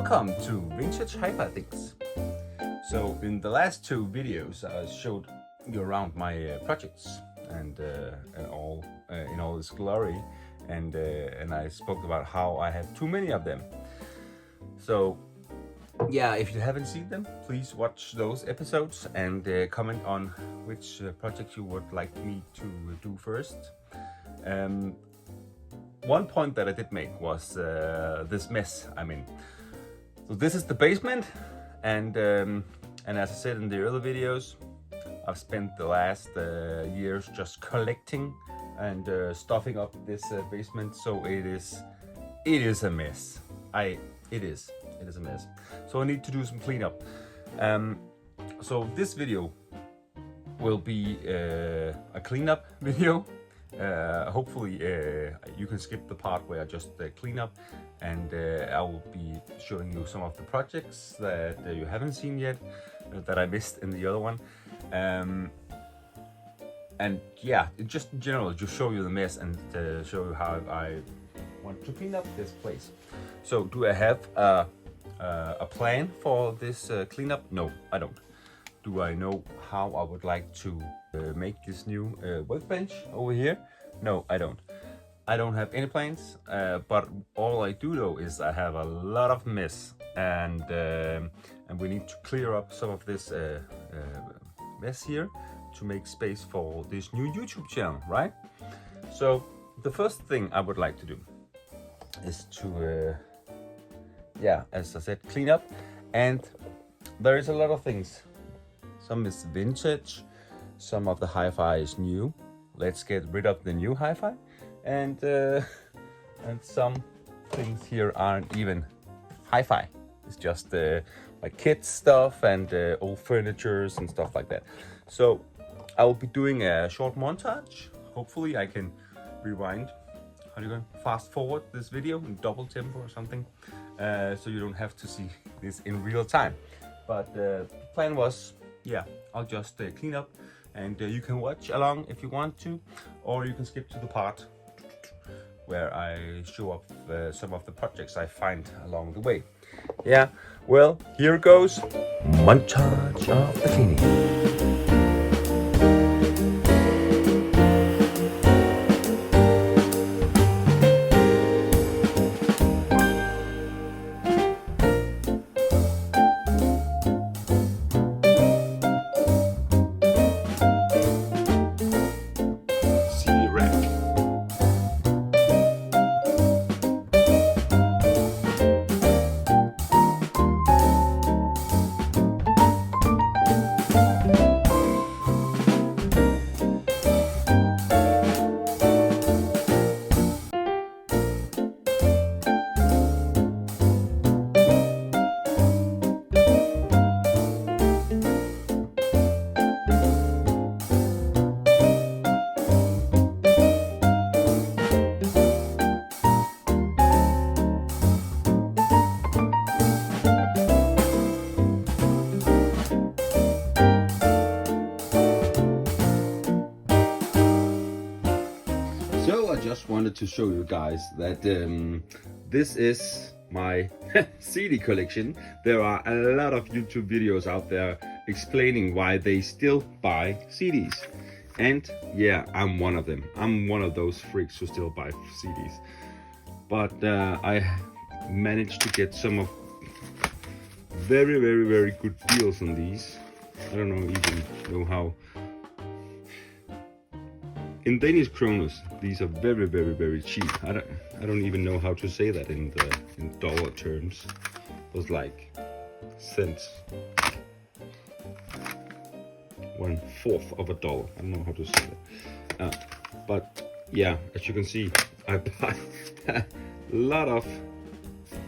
Welcome to Vintage HIFI. So in the last two videos I showed you around my projects and all in all its glory, and I spoke about how I have too many of them. So yeah, if you haven't seen them, please watch those episodes and comment on which project you would like me to do first. One point that I did make was this mess I'm in. So this is the basement, and as I said in the early videos, I've spent the last years just collecting and stuffing up this basement. So it is a mess. It is a mess. So I need to do some cleanup. So this video will be a cleanup video. Hopefully you can skip the part where I just clean up, and I will be showing you some of the projects that you haven't seen yet, that I missed in the other one. And yeah, just in general, just show you the mess and show you how I want to clean up this place. So do I have a plan for this cleanup? No, I don't. Do I know how I would like to make this new workbench over here? No, I don't. I don't have any plans, but all I do know is I have a lot of mess, and we need to clear up some of this mess here to make space for this new YouTube channel, right? So the first thing I would like to do is to, yeah, as I said, clean up, and there is a lot of things. Some is vintage, some of the hi-fi is new. Let's get rid of the new hi-fi, and some things here aren't even hi-fi. It's just like kids stuff and old furnitures and stuff like that. So I will be doing a short montage. Hopefully I can rewind, how do you go, fast forward this video in double tempo or something, so you don't have to see this in real time. But the plan was, yeah, I'll just clean up, and you can watch along if you want to, or you can skip to the part where I show up some of the projects I find along the way. Yeah, well, here goes montage of the cleaning. So I just wanted to show you guys that this is my CD collection. There are a lot of YouTube videos out there explaining why they still buy CDs. And yeah, I'm one of them. I'm one of those freaks who still buy CDs. But I managed to get some of very good deals on these. I don't even know how. In Danish kroners, these are very cheap. I don't even know how to say that in dollar terms. It was like cents. 1/4 of a dollar. I don't know how to say that. But yeah, as you can see, I buy a lot of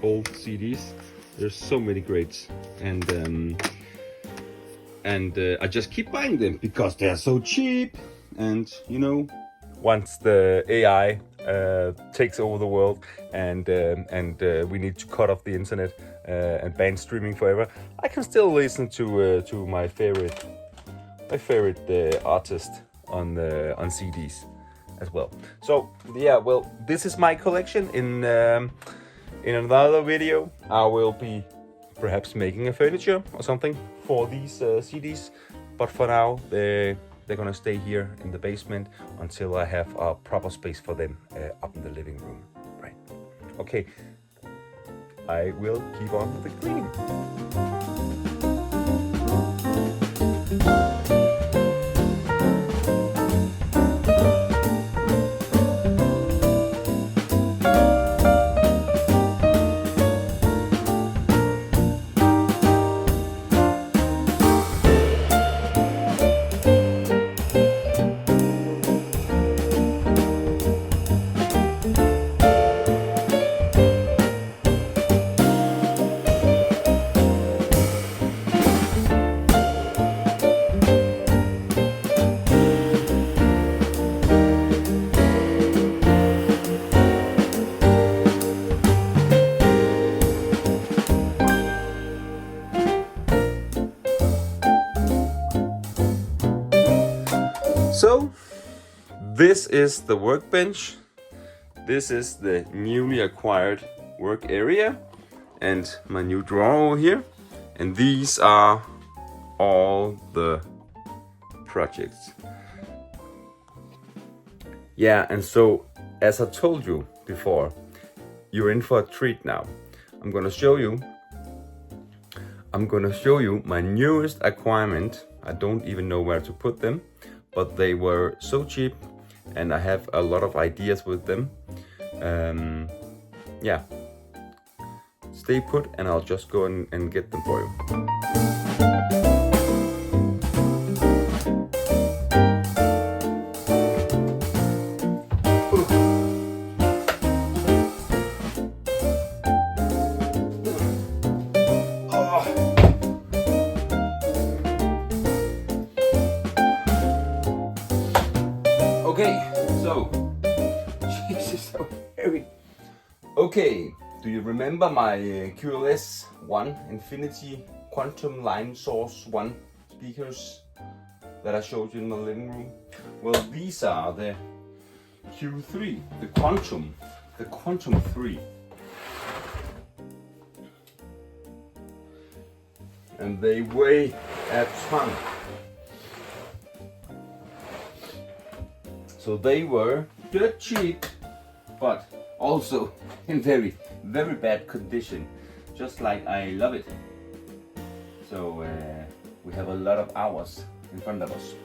old CDs. There's so many grades, and I just keep buying them because they're so cheap. And you know, once the AI takes over the world and we need to cut off the internet and ban streaming forever, I can still listen to my favorite artist on CDs as well. So yeah, well, this is my collection in another video, I will be perhaps making a furniture or something for these CDs. But for now, they're gonna stay here in the basement until I have a proper space for them up in the living room. Right? Okay. I will keep on with the cleaning. So, this is the workbench. This is the newly acquired work area and my new drawer over here. And these are all the projects. Yeah, and so as I told you before, you're in for a treat now. I'm gonna show you my newest acquirement. I don't even know where to put them, but they were so cheap and I have a lot of ideas with them. Yeah, stay put and I'll just go and get them for you. Okay, so, Jesus, so heavy. Okay, do you remember my QLS-1 Infinity Quantum Line Source 1 speakers that I showed you in my living room? Well, these are the Q3, the Quantum 3. And they weigh a ton. So they were dirt cheap, but also in very, very bad condition, just like I love it. So we have a lot of hours in front of us.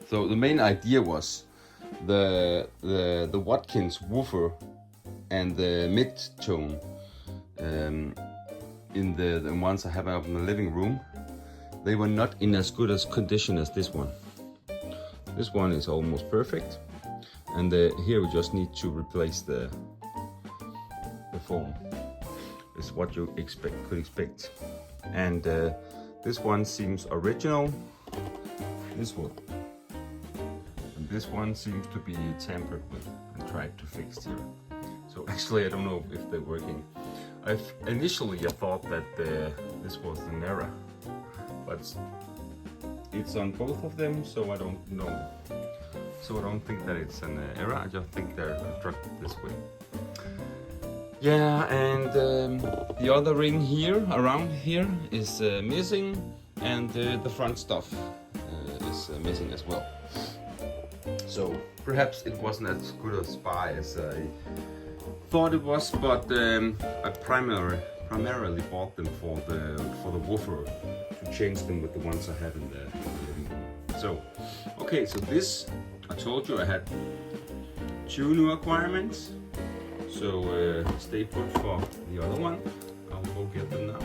So the main idea was the Watkins woofer and the mid-tone in the ones I have out in the living room. They were not in as good as condition as this one. This one is almost perfect, and here we just need to replace the foam. Is what you could expect. And this one seems original. This one. And this one seems to be tampered with and tried to fix here. So actually, I don't know if they're working. Initially I thought that this was an error, but it's on both of them, so I don't know. So I don't think that it's an error, I just think they're constructed this way. Yeah, and the other ring here, around here, is missing, and the front stuff is missing as well. So perhaps it wasn't as good a spy as I thought it was, but I primarily bought them for the woofer, to change them with the ones I have in the living room. So, okay, so this, I told you I had 2 new acquirements. So stay put for the other one. I'll go get them now.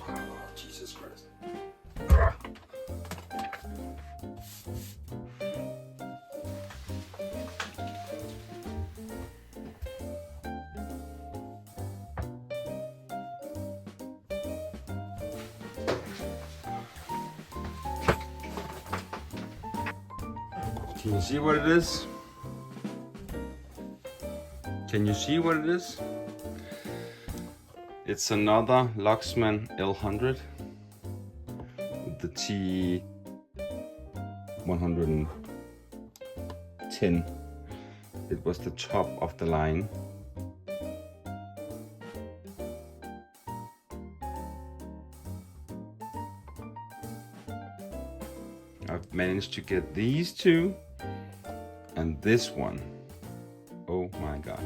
Oh, Jesus Christ. Can you see what it is? Can you see what it is? It's another Luxman L100 with the T110. It was the top of the line. managed to get these two and this one. Oh my god.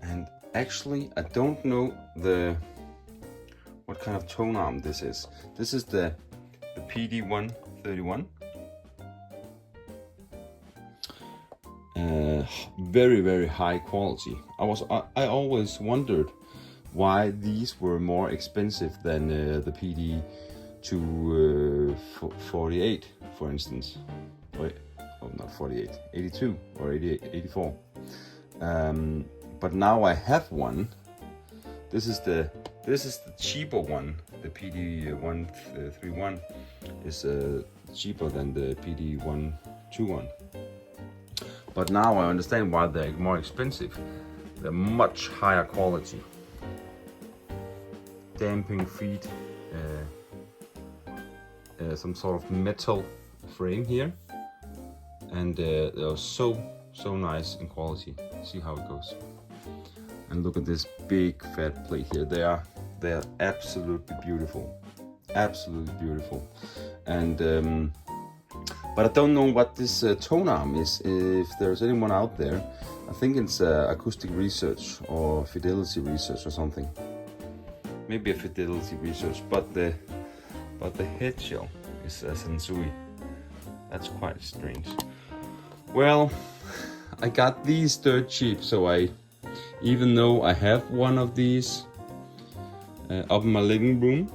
And actually, I don't know what kind of tone arm this is. This is the PD131. Very high quality. I always wondered why these were more expensive than the PD248, for instance. Wait, oh, not 48, 82 or 88, 84. But now I have one. This is the cheaper one. The PD131 is cheaper than the PD121. But now I understand why they're more expensive. They're much higher quality. Damping feet, some sort of metal frame here, and they're so nice in quality. See how it goes. And look at this big fat plate here. They are absolutely beautiful, and but I don't know what this tone arm is. If there's anyone out there, I think it's acoustic research or fidelity research or something. Maybe a fidelity research, but the head shell is a Sensui. That's quite strange. Well, I got these dirt cheap, so even though I have one of these up in my living room,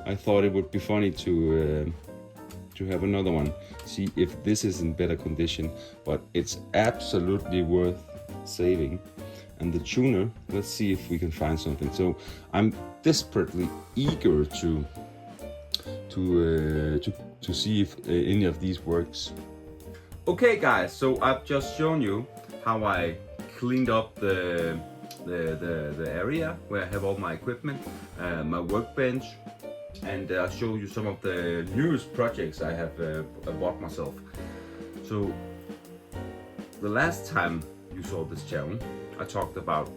I thought it would be funny to have another one, see if this is in better condition, but it's absolutely worth saving. And the tuner, let's see if we can find something. So I'm desperately eager to see if any of these works. Okay guys, so I've just shown you how I cleaned up the area where I have all my equipment, my workbench, and I'll show you some of the newest projects I have bought myself. So the last time you saw this channel, I talked about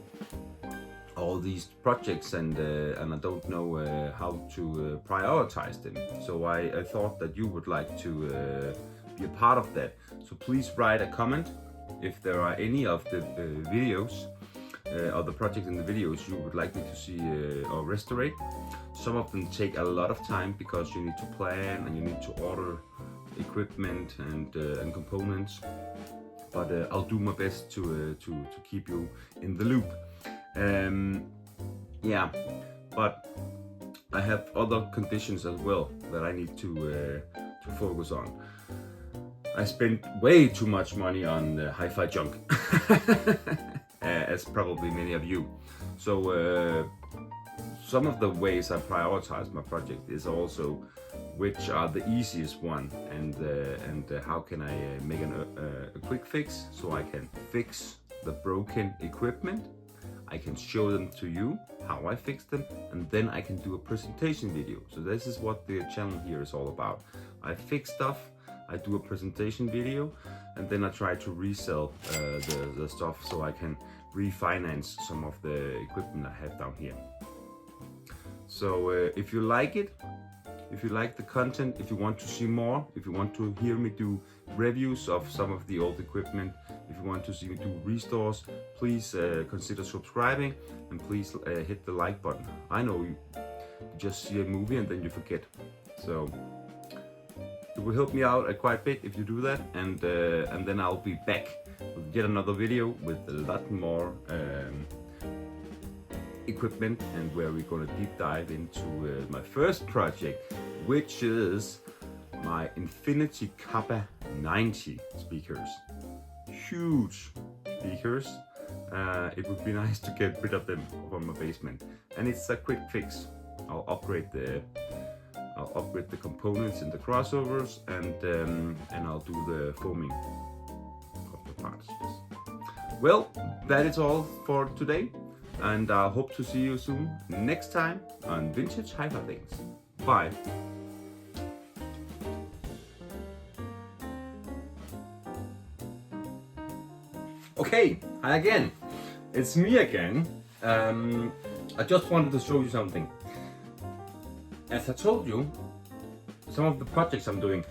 all these projects, and I don't know how to prioritize them. So I thought that you would like to be a part of that. So please write a comment if there are any of the videos or the projects in the videos you would like me to see or restore. Some of them take a lot of time because you need to plan and you need to order equipment and components. But I'll do my best to keep you in the loop. Yeah, but I have other conditions as well that I need to focus on. I spent way too much money on hi-fi junk, as probably many of you. So some of the ways I prioritize my project is also which are the easiest one, and how can I make a quick fix so I can fix the broken equipment. I can show them to you how I fix them, and then I can do a presentation video. So this is what the channel here is all about. I fix stuff, I do a presentation video, and then I try to resell the stuff so I can refinance some of the equipment I have down here. So if you like it, if you like the content, if you want to see more, if you want to hear me do reviews of some of the old equipment, if you want to see me do restores, please consider subscribing, and please hit the like button. I know you just see a movie and then you forget. So it will help me out quite a bit if you do that, and then I'll be back with yet another video with a lot more equipment, and where we're going to deep dive into my first project, which is my Infinity Kappa 90 speakers. Huge speakers. It would be nice to get rid of them from my basement, and it's a quick fix. I'll upgrade the components in the crossovers, and I'll do the foaming of the parts. Well, that is all for today, and I hope to see you soon next time on Vintage HIFI. Bye. Okay, hi again. It's me again. I just wanted to show you something. As I told you, some of the projects I'm doing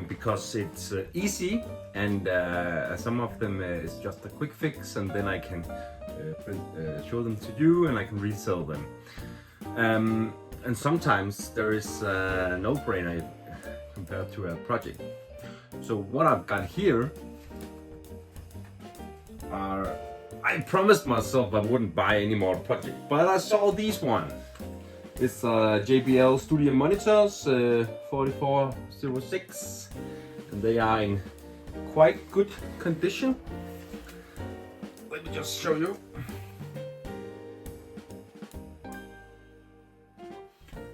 because it's easy, and some of them is just a quick fix, and then I can show them to you and I can resell them. And sometimes there is a no-brainer compared to a project. So what I've got here are, I promised myself I wouldn't buy any more projects, but I saw these one. It's JBL Studio monitors, 4406, and they are in quite good condition. Let me just show you.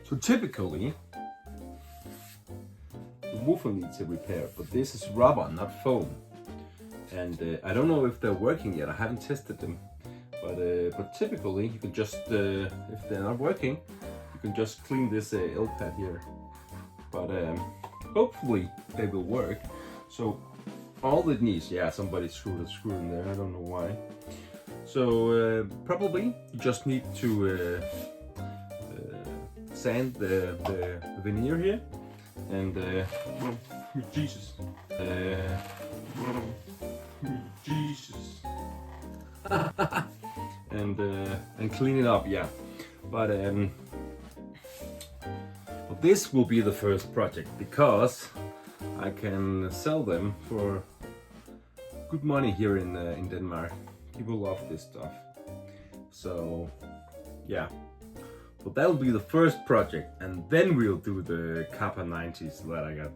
So typically, the woofer needs a repair, but this is rubber, not foam. And I don't know if they're working yet, I haven't tested them. But typically, you can just, if they're not working, you can just clean this L pad here. But hopefully they will work. So all it needs, yeah, somebody screwed a screw in there, I don't know why. So probably you just need to sand the veneer here, and Jesus, Jesus, and clean it up, yeah. But this will be the first project because I can sell them for good money here in Denmark. People love this stuff. So yeah, but that'll be the first project, and then we'll do the Kappa 90s that I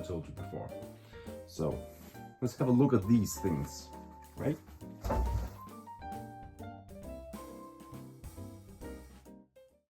told you before. So let's have a look at these things, right?